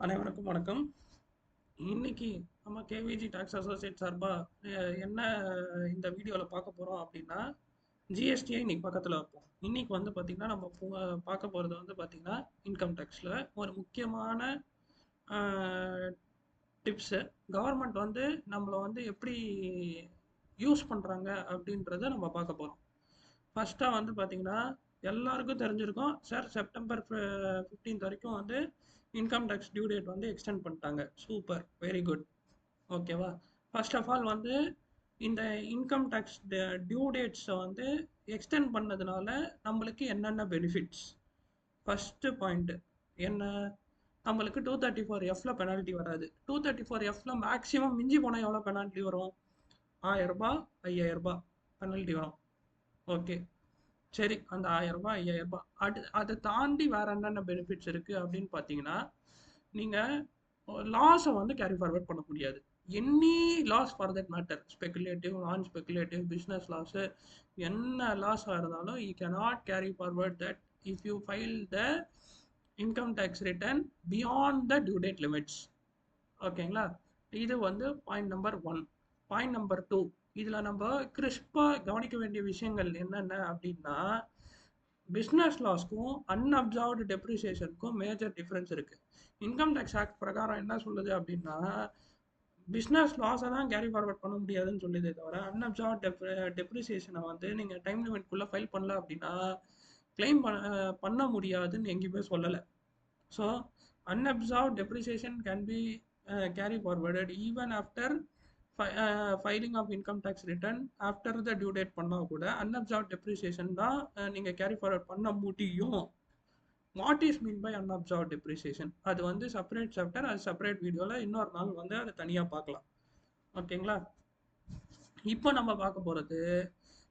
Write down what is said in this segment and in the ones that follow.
அனைவருக்கும் வணக்கம். இன்னைக்கு நம்ம கேவிஜி டாக்ஸ் அசோசியேட் சார்பா என்ன இந்த வீடியோல பார்க்க போறோம் அப்படின்னா, ஜிஎஸ்டியை இன்னைக்கு பக்கத்துல வைப்போம். இன்னைக்கு வந்து பாத்தீங்கன்னா நம்ம பார்க்க போறது வந்து பாத்தீங்கன்னா இன்கம் டேக்ஸ்ல ஒரு முக்கியமான டிப்ஸ். கவர்மெண்ட் வந்து நம்மள வந்து எப்படி யூஸ் பண்றாங்க அப்படின்றத நம்ம பார்க்க போறோம். ஃபர்ஸ்டா வந்து பாத்தீங்கன்னா எல்லாருக்கும் தெரிஞ்சிருக்கும் சார், செப்டம்பர் 15 வரைக்கும் வந்து இன்கம் டேக்ஸ் டியூ டேட் வந்து எக்ஸ்டெண்ட் பண்ணிட்டாங்க. Super, very good. ஓகேவா? ஃபர்ஸ்ட் ஆஃப் ஆல் வந்து இந்த இன்கம் டேக்ஸ் டியூ டேட்ஸை வந்து எக்ஸ்டெண்ட் பண்ணதுனால நம்மளுக்கு என்னென்ன பெனிஃபிட்ஸ்? ஃபர்ஸ்ட் பாயிண்ட் என்ன? நம்மளுக்கு 234Fல பெனால்ட்டி வராது. 234Fல மேக்ஸிமம் மிஞ்சி போனால் எவ்வளோ பெனால்ட்டி வரும்? 1000 ரூபாய், 5000 ரூபாய் பெனால்ட்டி வரும். ஓகே, சரி. அந்த 1000 ரூபாய், 5000 ரூபாய் அதை தாண்டி வேற என்னென்ன பெனிஃபிட்ஸ் இருக்கு அப்படின்னு பார்த்தீங்கன்னா, நீங்க லாஸை வந்து கேரி ஃபார்வர்ட் பண்ண முடியாது. Any loss for that matter, speculative, non speculative, business loss, என்ன லாஸாக இருந்தாலும் you cannot carry forward that if you file the income tax return beyond the due date limits. ஓகேங்களா? இது வந்து பாயிண்ட் நம்பர் 1. பாயிண்ட் நம்பர் 2, இதில் நம்ம கிறிஸ்பாக கவனிக்க வேண்டிய விஷயங்கள் என்னென்ன அப்படின்னா, பிஸ்னஸ் லாஸ்க்கும் அன்அப்சர்வ்டு டெப்ரிசியேஷனுக்கும் மேஜர் டிஃப்ரென்ஸ் இருக்குது. இன்கம் டேக்ஸ் ஆக்ட் பிரகாரம் என்ன சொல்லுது அப்படின்னா, பிஸ்னஸ் லாஸை தான் கேரி ஃபார்வர்ட் பண்ண முடியாதுன்னு சொல்லுதே தவிர, அன்அப்சர்வ்ட் டெப்ரிசியேஷனை வந்து நீங்கள் டைம் லிமிட்குள்ளே ஃபைல் பண்ணல அப்படின்னா கிளைம் பண்ண முடியாதுன்னு எங்கேயுமே சொல்லலை. So unabsorbed depreciation can be carry forwarded even after filing of income tax return after the due date பண்ணா கூட unabsorbed depreciation தான் நீங்க கேரி ஃபார்வர்ட் பண்ண முடியும். What is mean by unabsorbed depreciation? அது வந்து செப்பரேட் சாப்டர், அது செப்பரேட் வீடியோவில் இன்னொரு நாள் வந்து அதை தனியாக பார்க்கலாம். ஓகேங்களா? இப்போ நம்ம பார்க்க போகிறது,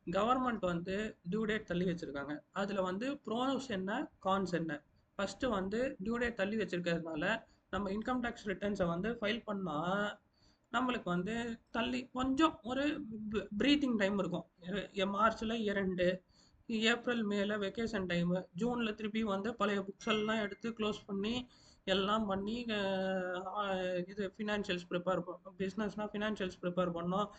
கவர்மெண்ட் வந்து டியூ டேட் தள்ளி வச்சுருக்காங்க. அதில் வந்து ப்ரோஸ் என்ன, கான்ஸ் என்ன? ஃபஸ்ட்டு வந்து டியூ டேட் தள்ளி வச்சுருக்கிறதுனால நம்ம இன்கம் டேக்ஸ் ரிட்டர்ன்ஸை வந்து ஃபைல் பண்ணால் நம்மளுக்கு வந்து தள்ளி கொஞ்சம் ஒரு ப்ரீத்திங் டைம் இருக்கும். மார்ச்சில் 2, ஏப்ரல் மேல வெக்கேஷன் டைமு, ஜூனில் திருப்பி வந்து பழைய புக்ஸ் எல்லாம் எடுத்து க்ளோஸ் பண்ணி எல்லாம் பண்ணி இது ஃபினான்ஷியல்ஸ் ப்ரிப்பேர் பண்ணோம். பிஸ்னஸ்னால் ஃபினான்ஷியல்ஸ் ப்ரிப்பேர் பண்ணோம்.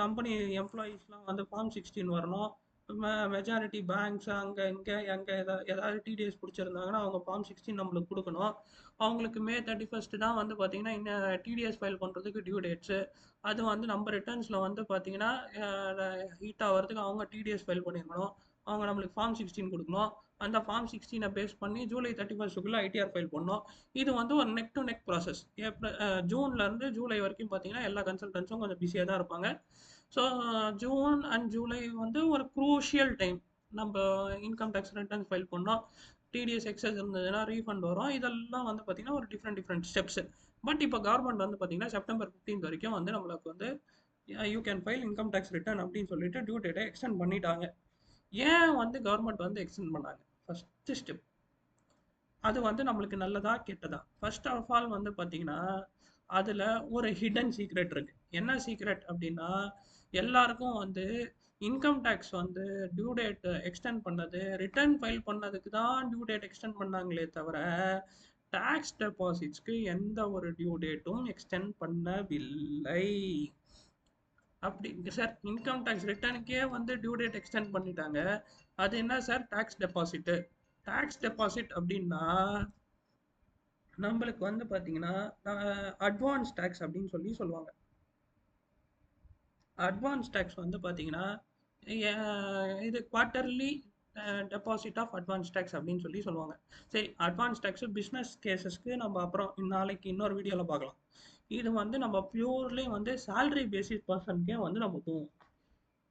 கம்பெனி எம்ப்ளாயீஸ்லாம் வந்து ஃபார்ம் 16 வரணும். மெஜாரிட்டி பேங்க்ஸ் அங்கே இங்கே எங்கே ஏதாவது டிடிஎஸ் பிடிச்சிருந்தாங்கன்னா அவங்க ஃபார்ம் 16 நம்மளுக்கு கொடுக்கணும். அவங்களுக்கு மே 31 தான் வந்து பார்த்தீங்கன்னா இன்னும் டிடிஎஸ் ஃபைல் பண்ணுறதுக்கு டியூ டேட்ஸு. அது வந்து நம்ம ரிட்டர்ன்ஸில் வந்து பார்த்தீங்கன்னா ஹீட் ஆகிறதுக்கு அவங்க டிடிஎஸ் ஃபைல் பண்ணியிருக்கணும். அவங்க நம்மளுக்கு ஃபார்ம் 16 கொடுக்கணும். அந்த ஃபார்ம் 16 பேஸ் பண்ணி ஜூலை 31 ஐடிஆர் ஃபைல் பண்ணோம். இது வந்து ஒரு நெக் டு நெக் ப்ராசஸ். ஜூன்லேருந்து ஜூலை வரைக்கும் பார்த்தீங்கன்னா எல்லா கன்சல்டன்ஸும் கொஞ்சம் பிஸியாக தான் இருப்பாங்க. ஸோ ஜூன் அண்ட் ஜூலை வந்து ஒரு குரூஷியல் டைம். நம்ம இன்கம் டேக்ஸ் ரிட்டர்ன்ஸ் ஃபைல் பண்ணோம். டிடிஎஸ் எக்ஸஸ் இருந்ததுன்னா ரீஃபண்ட் வரும். இதெல்லாம் வந்து பார்த்தீங்கன்னா ஒரு டிஃப்ரெண்ட் ஸ்டெப்ஸ். பட் இப்போ கவர்மெண்ட் வந்து பார்த்தீங்கன்னா செப்டம்பர் 15 வரைக்கும் வந்து நம்மளுக்கு வந்து you can file income tax return அப்படின்னு சொல்லிட்டு டியூ டேட்டை எக்ஸ்டெண்ட் பண்ணிட்டாங்க. ஏன் வந்து கவர்மெண்ட் வந்து எக்ஸ்டெண்ட் பண்ணாங்க? ஃபர்ஸ்ட் ஸ்டெப், அது வந்து நம்மளுக்கு நல்லதா கெட்டதா? ஃபர்ஸ்ட் ஆஃப் ஆல் வந்து பார்த்தீங்கன்னா அதில் ஒரு ஹிடன் சீக்ரெட் இருக்கு. என்ன சீக்ரெட் அப்படின்னா, எல்லாருக்கும் வந்து இன்கம் டேக்ஸ் வந்து டியூ டேட் எக்ஸ்டெண்ட் பண்ணது ரிட்டர்ன் ஃபைல் பண்ணதுக்கு தான் டியூ டேட் எக்ஸ்டெண்ட் பண்ணாங்களே தவிர டேக்ஸ் டெபாசிட்ஸ்க்கு எந்த ஒரு டியூ டேட்டும் எக்ஸ்டெண்ட் பண்ணவில்லை. அப்படி சார், இன்கம் டேக்ஸ் ரிட்டர்னுக்கே வந்து டியூ டேட் எக்ஸ்டெண்ட் பண்ணிட்டாங்க, அது என்ன sir tax deposit? Tax deposit அப்படின்னா நம்மளுக்கு வந்து பார்த்தீங்கன்னா அட்வான்ஸ் டேக்ஸ் அப்படின்னு சொல்லுவாங்க. அட்வான்ஸ் டேக்ஸ் வந்து பார்த்தீங்கன்னா இது quarterly deposit of advance tax அப்படின்னு சொல்லுவாங்க. சரி, அட்வான்ஸ் டேக்ஸ் பிஸ்னஸ் கேசஸ்க்கு நம்ம அப்புறம் நாளைக்கு இன்னொரு வீடியோவில் பார்க்கலாம். இது வந்து நம்ம பியூர்லி வந்து சேலரி பேசிஸ் பர்சனுக்கே வந்து நம்ம போவோம்.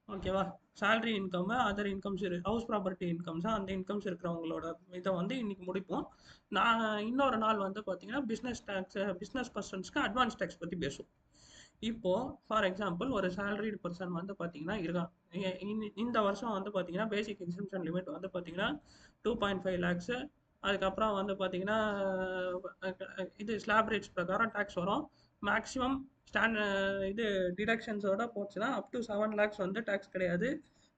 ஓகேவா? Salary income, other incomes, house property incomes, அந்த இன்கம்ஸ் இருக்கிறவங்களோட இதை வந்து இன்னைக்கு முடிப்போம். நான் இன்னொரு நாள் வந்து பார்த்தீங்கன்னா பிஸ்னஸ் பர்சன்ஸ்க்கு அட்வான்ஸ் டேக்ஸ் பற்றி பேசுவோம். இப்போ ஃபார் எக்ஸாம்பிள் ஒரு சேலரிடு பர்சன் வந்து பார்த்தீங்கன்னா இருக்கான். இந்த வருஷம் வந்து பார்த்தீங்கன்னா பேசிக் எக்ஸம்ஷன் லிமிட் வந்து பார்த்தீங்கன்னா 2.5 lakhs. அதுக்கப்புறம் வந்து பார்த்தீங்கன்னா இது ஸ்லாப் ரேட்ஸ் பிரகாரம் டேக்ஸ் வரும். மேக்ஸிமம் இது டிடக்ஷன்ஸோட போச்சுன்னா அப் டு 7 lakhs வந்து டேக்ஸ் கிடையாது.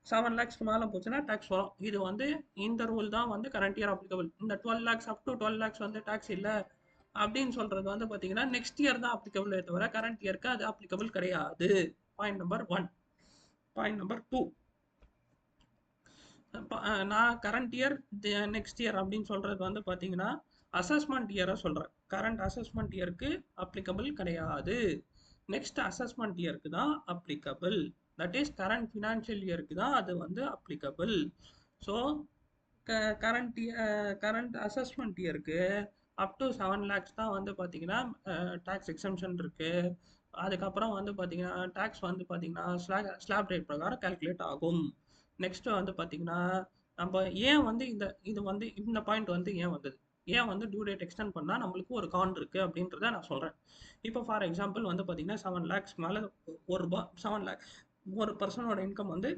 7 lakhsக்கு மேலே போச்சுன்னா டேக்ஸ் வரும். இது வந்து இந்த ரூல் தான் வந்து கரண்ட் இயர் அப்ளிகபிள். இந்த 12 lakhs அப் டு 12 lakhs வந்து டேக்ஸ் இல்லை அப்படின்னு சொல்றது வந்து பார்த்தீங்கன்னா நெக்ஸ்ட் இயர் தான் அப்ளிகபிளே தவிர கரண்ட் இயருக்கு அது அப்ளிகபிள் கிடையாது. Point number 1. பாயிண்ட் நம்பர் 2, நான் கரண்ட் இயர் நெக்ஸ்ட் இயர் அப்படின்னு சொல்றது வந்து பார்த்தீங்கன்னா அசஸ்மெண்ட் இயரை சொல்கிறேன். கரண்ட் அசஸ்மெண்ட் இயருக்கு அப்ளிகபிள் கிடையாது. நெக்ஸ்ட் அசஸ்மெண்ட் இயருக்கு தான் applicable. That is current financial இயருக்கு தான் அது வந்து அப்ளிகபிள். ஸோ கரண்ட் அசஸ்மெண்ட் இயருக்கு அப் டு 7 lakhs தான் வந்து பார்த்தீங்கன்னா டேக்ஸ் எக்ஸம்ஷன் இருக்குது. அதுக்கப்புறம் வந்து பார்த்தீங்கன்னா டேக்ஸ் வந்து பார்த்தீங்கன்னா ஸ்லாப் ரேட் பிரகாரம் கால்குலேட் ஆகும். நெக்ஸ்ட் வந்து பார்த்தீங்கன்னா நம்ம ஏன் வந்து இது வந்து இந்த பாயிண்ட் வந்து ஏன் வந்தது, ஏன் வந்து டியூ டேட் எக்ஸ்டெண்ட் பண்ணால் நம்மளுக்கு ஒரு கான் இருக்குது அப்படின்றத நான் சொல்கிறேன். இப்போ ஃபார் எக்ஸாம்பிள் வந்து பார்த்தீங்கன்னா 7 lakhs மேலே ₹1 7 lakh ஒரு பர்சனோட இன்கம் வந்து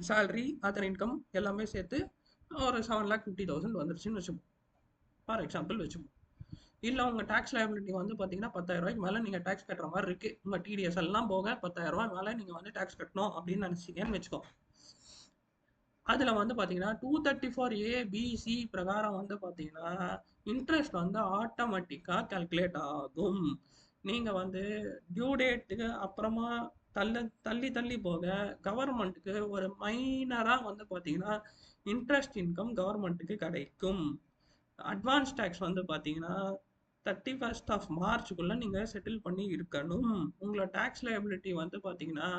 சேலரி அதர் இன்கம் எல்லாமே சேர்த்து ஒரு 7,50,000 வந்துருச்சுன்னு வச்சுப்போம். ஃபார் எக்ஸாம்பிள் வச்சுப்போம். இல்லை உங்கள் டேக்ஸ் லைபிலிட்டி வந்து பார்த்தீங்கன்னா 10,000 மேலே நீங்கள் டேக்ஸ் கட்டுற மாதிரி இருக்குது. உங்கள் டிடிஎஸ் எல்லாம் போக 10,000 மேலே நீங்கள் வந்து டேக்ஸ் கட்டணும் அப்படின்னு நினச்சிங்கன்னு வச்சுக்கோ. அதில் வந்து பார்த்தீங்கன்னா 234A, B, C பிரகாரம் வந்து பார்த்தீங்கன்னா இன்ட்ரெஸ்ட் வந்து ஆட்டோமேட்டிக்காக கால்குலேட் ஆகும். நீங்கள் வந்து டியூ டேட்டுக்கு அப்புறமா தள்ளி தள்ளி போக கவர்மெண்ட்டுக்கு ஒரு மைனராக வந்து பார்த்தீங்கன்னா இன்ட்ரெஸ்ட் இன்கம் கவர்மெண்ட்டுக்கு கிடைக்கும். அட்வான்ஸ் டேக்ஸ் வந்து பார்த்தீங்கன்னா 31st March நீங்கள் செட்டில் பண்ணி இருக்கணும். உங்களோட டேக்ஸ் லைபிலிட்டி வந்து பார்த்தீங்கன்னா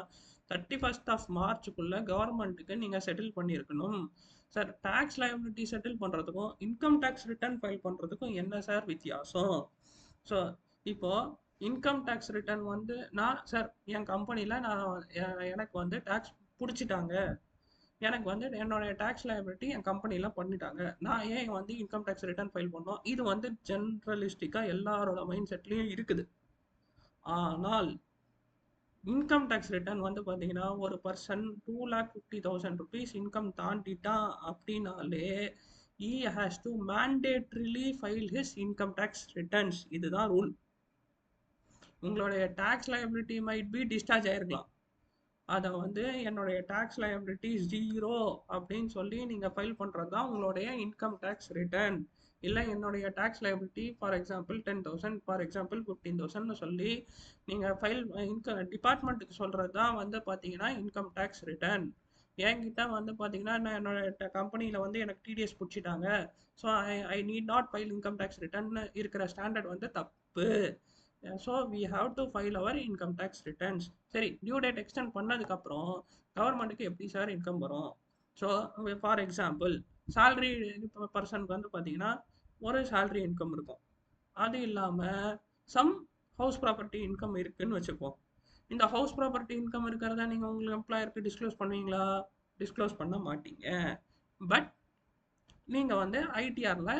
31st March கவர்மெண்ட்டுக்கு நீங்கள் செட்டில் பண்ணியிருக்கணும். சார் டேக்ஸ் லைபிலிட்டி செட்டில் பண்ணுறதுக்கும் இன்கம் டேக்ஸ் ரிட்டர்ன் ஃபைல் பண்ணுறதுக்கும் என்ன சார் வித்தியாசம்? ஸோ இப்போது இன்கம் டேக்ஸ் ரிட்டர்ன் வந்து சார் என் கம்பெனியில் எனக்கு வந்து டேக்ஸ் பிடிச்சிட்டாங்க, எனக்கு வந்து என்னுடைய டேக்ஸ் லைபிலிட்டி என் கம்பெனிலாம் பண்ணிட்டாங்க, நான் ஏன் வந்து இன்கம் டேக்ஸ் ரிட்டர்ன் ஃபைல் பண்ணோம்? இது வந்து ஜென்ரலிஸ்டிக்காக எல்லாரோட மைண்ட் செட்லேயும் இருக்குது. ஆனால் இன்கம் டேக்ஸ் ரிட்டர்ன் வந்து பார்த்தீங்கன்னா ஒரு பர்சன் 2,50,000 rupees இன்கம் தாண்டிட்டான் அப்படின்னாலே he has to mandatorily file his income tax returns. இதுதான் ரூல். உங்களுடைய tax liability might be discharge ஆகிருக்கலாம், அதை வந்து என்னுடைய டேக்ஸ் லைபிலிட்டி 0 அப்படின்னு சொல்லி நீங்கள் ஃபைல் பண்ணுறது தான் உங்களுடைய இன்கம் டேக்ஸ் ரிட்டர்ன். இல்லை என்னுடைய tax liability for example 10,000, for example 15,000 சொல்லி நீங்கள் ஃபைல் டிபார்ட்மெண்ட்டுக்கு சொல்கிறது தான் வந்து பார்த்தீங்கன்னா இன்கம் டேக்ஸ் ரிட்டர்ன். என்கிட்ட வந்து பார்த்தீங்கன்னா நான் என்னோட கம்பெனியில் வந்து எனக்கு டிடிஎஸ் பிடிச்சிட்டாங்க, so I need not file income tax return இருக்கிற ஸ்டாண்டர்ட் வந்து தப்பு. So we have to file our income tax returns. சரி, டியூ டேட் எக்ஸ்டெண்ட் பண்ணதுக்கப்புறம் கவர்மெண்ட்டுக்கு எப்படி சார் இன்கம் வரும்? ஸோ ஃபார் எக்ஸாம்பிள் சேலரி பர்சனுக்கு வந்து பார்த்தீங்கன்னா ஒரு சேலரி இன்கம் இருக்கும். அது இல்லாமல் சம் ஹவுஸ் ப்ராப்பர்ட்டி இன்கம் இருக்குதுன்னு வச்சுப்போம். இந்த ஹவுஸ் ப்ராப்பர்ட்டி இன்கம் இருக்கிறதா நீங்கள் உங்களுக்கு எம்ப்ளாயருக்கு டிஸ்க்ளோஸ் பண்ணுவீங்களா? டிஸ்க்ளோஸ் பண்ண மாட்டீங்க. பட் நீங்கள் வந்து ஐடிஆரில்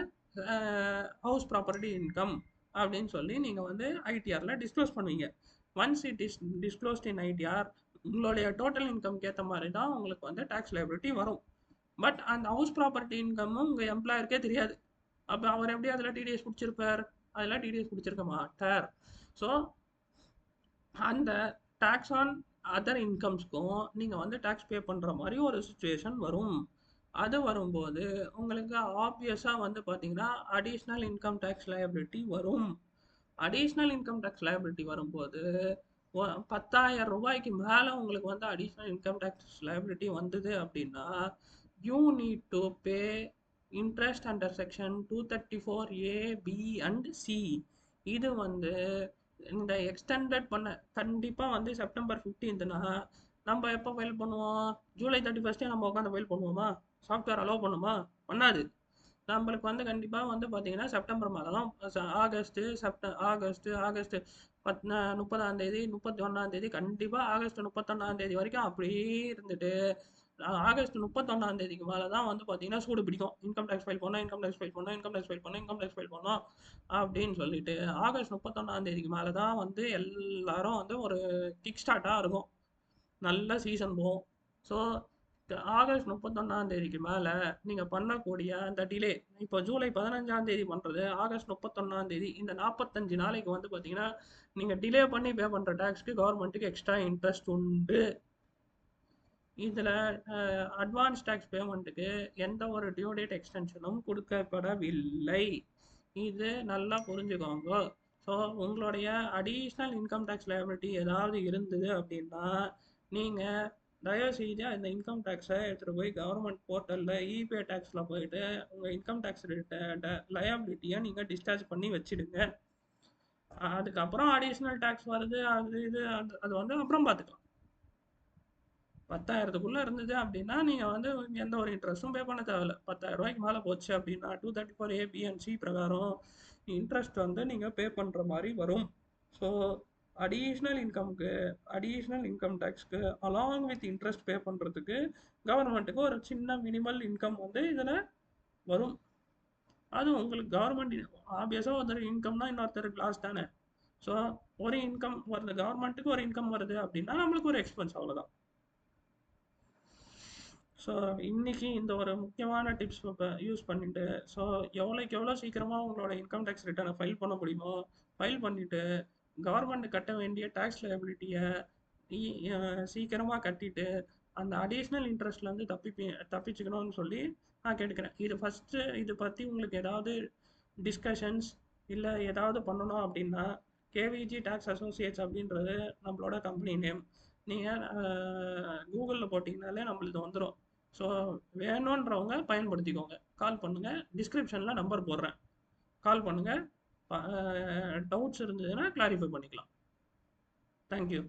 ஹவுஸ் ப்ராப்பர்ட்டி இன்கம் அப்படின்னு சொல்லி நீங்கள் வந்து ஐடிஆரில் டிஸ்க்ளோஸ் பண்ணுவீங்க. Once it is disclosed in ITR உங்களுடைய டோட்டல் இன்கம்க்கு ஏற்ற மாதிரி தான் உங்களுக்கு வந்து டேக்ஸ் லைபிலிட்டி வரும். பட் அந்த ஹவுஸ் ப்ராப்பர்ட்டி இன்கம்மும் உங்கள் எம்ப்ளாயருக்கே தெரியாது. அப்போ அவர் எப்படி அதில் டிடிஎஸ் பிடிச்சிருப்பார்? அதில் டிடிஎஸ் பிடிச்சிருக்க மாட்டார். ஸோ அந்த டேக்ஸ் ஆன் அதர் இன்கம்ஸ்க்கும் நீங்கள் வந்து டேக்ஸ் பே பண்ணுற மாதிரி ஒரு சுச்சுவேஷன் வரும். அது வரும்போது உங்களுக்கு ஆப்வியஸாக வந்து பார்த்தீங்கன்னா அடிஷ்னல் இன்கம் டேக்ஸ் லைபிலிட்டி வரும். அடிஷ்னல் இன்கம் டேக்ஸ் லைபிலிட்டி வரும்போது 10,000 ரூபாய்க்கு மேலே உங்களுக்கு வந்து அடிஷ்னல் இன்கம் டேக்ஸ் லைபிலிட்டி வந்தது அப்படின்னா you need to pay interest under section 234A, B and C. இது வந்து இந்த எக்ஸ்டெண்டட் பண்ண கண்டிப்பாக வந்து செப்டம்பர் 15னா நம்ம எப்போ ஃபைல் பண்ணுவோம்? ஜூலை 31 நம்ம உட்காந்து ஃபைல் பண்ணுவோமா? சாஃப்ட்வேர் அலோவ் பண்ணுமா? பண்ணாது. நம்மளுக்கு வந்து கண்டிப்பாக வந்து பார்த்தீங்கன்னா செப்டம்பர் மாதம் தான், ஆகஸ்ட்டு 30 31 கண்டிப்பாக ஆகஸ்ட் 31 வரைக்கும் அப்படியே இருந்துட்டு ஆகஸ்ட் 31 மேலே தான் வந்து பார்த்தீங்கன்னா சூடு பிடிக்கும். இன்கம் டேக்ஸ் ஃபைல் பண்ணோம், இன்கம் டேக்ஸ் ஃபைல் பண்ணோம், இன்கம் டேக்ஸ் ஃபைல் பண்ணோம், இன்கம் டேக்ஸ் ஃபைல் பண்ணோம் அப்படின்னு சொல்லிட்டு ஆகஸ்ட் 31 மேலே தான் வந்து எல்லாரும் வந்து ஒரு கிக் ஸ்டார்ட்டாக இருக்கும், நல்ல சீசன் போகும். ஸோ ஆகஸ்ட் 31 மேலே நீங்கள் பண்ணக்கூடிய அந்த டிலே, இப்போ ஜூலை 15 பண்ணுறது ஆகஸ்ட் 31 இந்த 45 நாளைக்கு வந்து பார்த்தீங்கன்னா நீங்கள் டிலே பண்ணி பே பண்ணுற டேக்ஸ்க்கு கவர்மெண்ட்டுக்கு எக்ஸ்ட்ரா இன்ட்ரெஸ்ட் உண்டு. இதில் அட்வான்ஸ் டேக்ஸ் பேமெண்ட்டுக்கு எந்த ஒரு டியூ டேட் எக்ஸ்டென்ஷனும் கொடுக்கப்படவில்லை. இது நல்லா புரிஞ்சுக்கோங்க. ஸோ உங்களுடைய அடிஷ்னல் இன்கம் டேக்ஸ் லைபிலிட்டி ஏதாவது இருந்தது அப்படின்னா நீங்கள் தயவு செய்து அந்த இன்கம் டேக்ஸை எடுத்துகிட்டு போய் கவர்மெண்ட் போர்ட்டலில் இபே டேக்ஸில் போயிட்டு உங்கள் இன்கம் டேக்ஸ் லயபிலிட்டியை நீங்கள் டிஸ்சார்ஜ் பண்ணி வச்சுடுங்க. அதுக்கப்புறம் அடிஷ்னல் டேக்ஸ் வருது அது இது அது வந்து அப்புறம் பார்த்துக்கலாம். 10,000க்குள்ள இருந்தது அப்படின்னா நீங்கள் வந்து எந்த ஒரு இன்ட்ரெஸ்ட்டும் பே பண்ண தேவையில்ல. 10,000 ரூபாய்க்கு மேலே போச்சு அப்படின்னா 234A B&C பிரகாரம் இன்ட்ரெஸ்ட் வந்து நீங்கள் பே பண்ணுற மாதிரி வரும். ஸோ அடிஷ்னல் இன்கம் டேக்ஸ்க்கு அலாங் வித் இன்ட்ரெஸ்ட் பே பண்ணுறதுக்கு கவர்மெண்ட்டுக்கு ஒரு சின்ன மினிமல் இன்கம் வந்து இதில் வரும். அது உங்களுக்கு கவர்மெண்ட் ஆப்வியஸாக ஒருத்தர் இன்கம்னா இன்னொருத்தருக்கு லாஸ் தானே. ஸோ ஒரு இன்கம் வருது, கவர்மெண்ட்டுக்கு ஒரு இன்கம் வருது அப்படின்னா நம்மளுக்கு ஒரு எக்ஸ்பென்ஸ், அவ்வளோதான். ஸோ இன்றைக்கி இந்த ஒரு முக்கியமான டிப்ஸ் யூஸ் பண்ணிவிட்டு ஸோ எவ்வளோக்கு எவ்வளோ சீக்கிரமாக உங்களோட இன்கம் டேக்ஸ் ரிட்டர்னை ஃபைல் பண்ண முடியுமோ ஃபைல் பண்ணிவிட்டு கவர்மெண்ட் கட்ட வேண்டிய டேக்ஸ் லைபிலிட்டியை சீக்கிரமாக கட்டிட்டு அந்த அடிஷ்னல் இன்ட்ரெஸ்ட்லேருந்து தப்பிச்சுக்கணும்னு சொல்லி நான் கேட்டுக்கிறேன். இது ஃபஸ்ட்டு இது பற்றி உங்களுக்கு ஏதாவது டிஸ்கஷன்ஸ் இல்லை ஏதாவது பண்ணணும் அப்படின்னா கேவிஜி டேக்ஸ் அசோசியேட்ஸ் அப்படின்றது நம்மளோட கம்பெனி நேம். நீங்கள் கூகுளில் போட்டிங்கனாலே நம்மளுக்கு வந்துடும். ஸோ வேணுன்றவங்க பயன்படுத்திக்கோங்க. கால் பண்ணுங்கள், டிஸ்கிரிப்ஷனில் நம்பர் போடுறேன், கால் பண்ணுங்கள். டவுட்ஸ் இருந்ததுன்னா கிளாரிஃபை பண்ணிக்கலாம். தேங்க்யூ.